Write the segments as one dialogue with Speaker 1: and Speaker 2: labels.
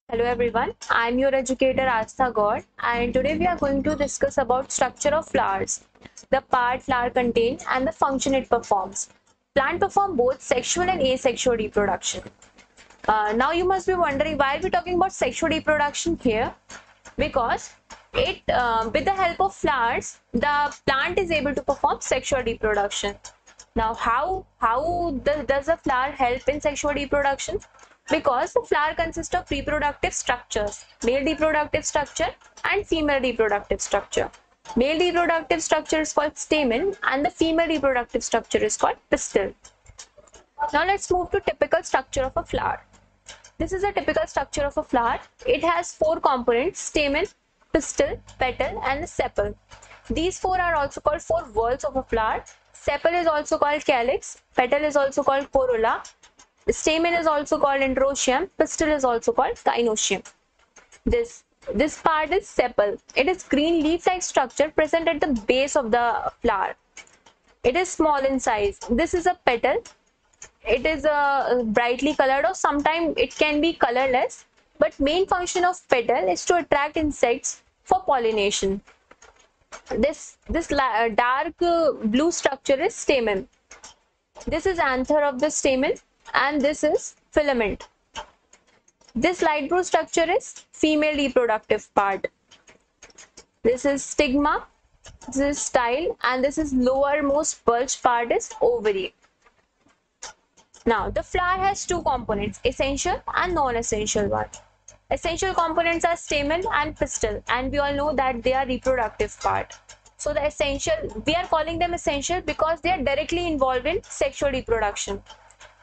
Speaker 1: Hello everyone, I am your educator Astha Gaur and today we are going to discuss about structure of flowers, the part flower contain and the function it performs. Plant perform both sexual and asexual reproduction. Now you must be wondering why are we talking about sexual reproduction here? Because with the help of flowers, the plant is able to perform sexual reproduction. Now, does a flower help in sexual reproduction? Because the flower consists of reproductive structures, male reproductive structure and female reproductive structure. Male reproductive structure is called stamen and the female reproductive structure is called pistil. Now let's move to typical structure of a flower. This is a typical structure of a flower. It has four components: stamen, pistil, petal and the sepal. These four are also called four whorls of a flower. Sepal is also called calyx, petal is also called corolla, stamen is also called androecium, pistil is also called gynoecium. This part is sepal. It is green leaf-like structure present at the base of the flower. It is small in size. This is a petal. It is brightly colored or sometimes it can be colorless, but main function of petal is to attract insects for pollination. This dark blue structure is stamen. This is anther of the stamen and this is filament. This light blue structure is female reproductive part. This is stigma, this is style and this is lowermost bulge part is ovary. Now, the flower has two components, essential and non-essential one. Essential components are stamen and pistil, and we all know that they are reproductive part. So the essential, we are calling them essential because they are directly involved in sexual reproduction.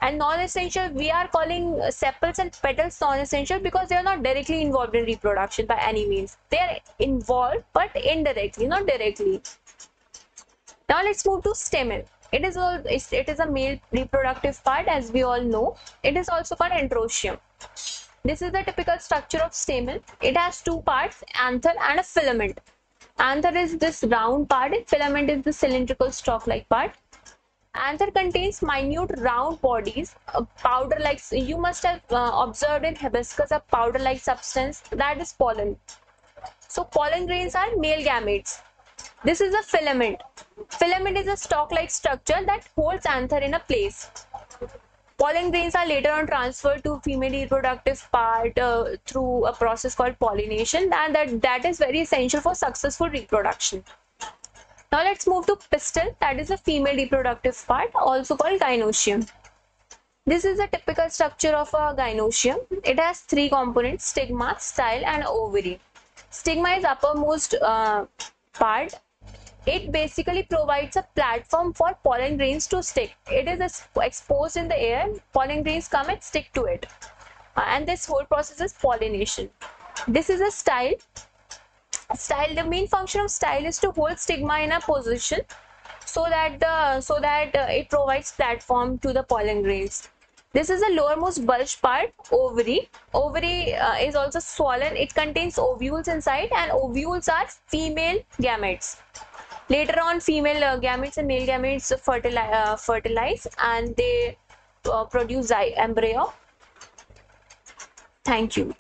Speaker 1: And non-essential, we are calling sepals and petals non-essential because they are not directly involved in reproduction by any means. They are involved but indirectly, not directly. Now let's move to stamen. It is a male reproductive part, as we all know. It is also called androecium. This is the typical structure of stamen. It has two parts, anther and a filament. Anther is this round part and filament is the cylindrical stalk-like part. Anther contains minute round bodies, powder-like. You must have observed in hibiscus a powder-like substance, that is pollen. So pollen grains are male gametes. This is a filament. Filament is a stalk-like structure that holds anther in a place. Pollen grains are later on transferred to female reproductive part through a process called pollination, and that is very essential for successful reproduction. Now let's move to pistil, that is a female reproductive part, also called gynoecium. This is a typical structure of a gynoecium. It has three components: stigma, style and ovary. Stigma is uppermost part. It basically provides a platform for pollen grains to stick. It is exposed in the air, pollen grains come and stick to it. And this whole process is pollination. This is a style. The main function of style is to hold stigma in a position so that it provides platform to the pollen grains. This is the lowermost bulge part, ovary. Ovary is also swollen. It contains ovules inside, and ovules are female gametes. Later on, female gametes and male gametes fertilize and they produce embryo. Thank you.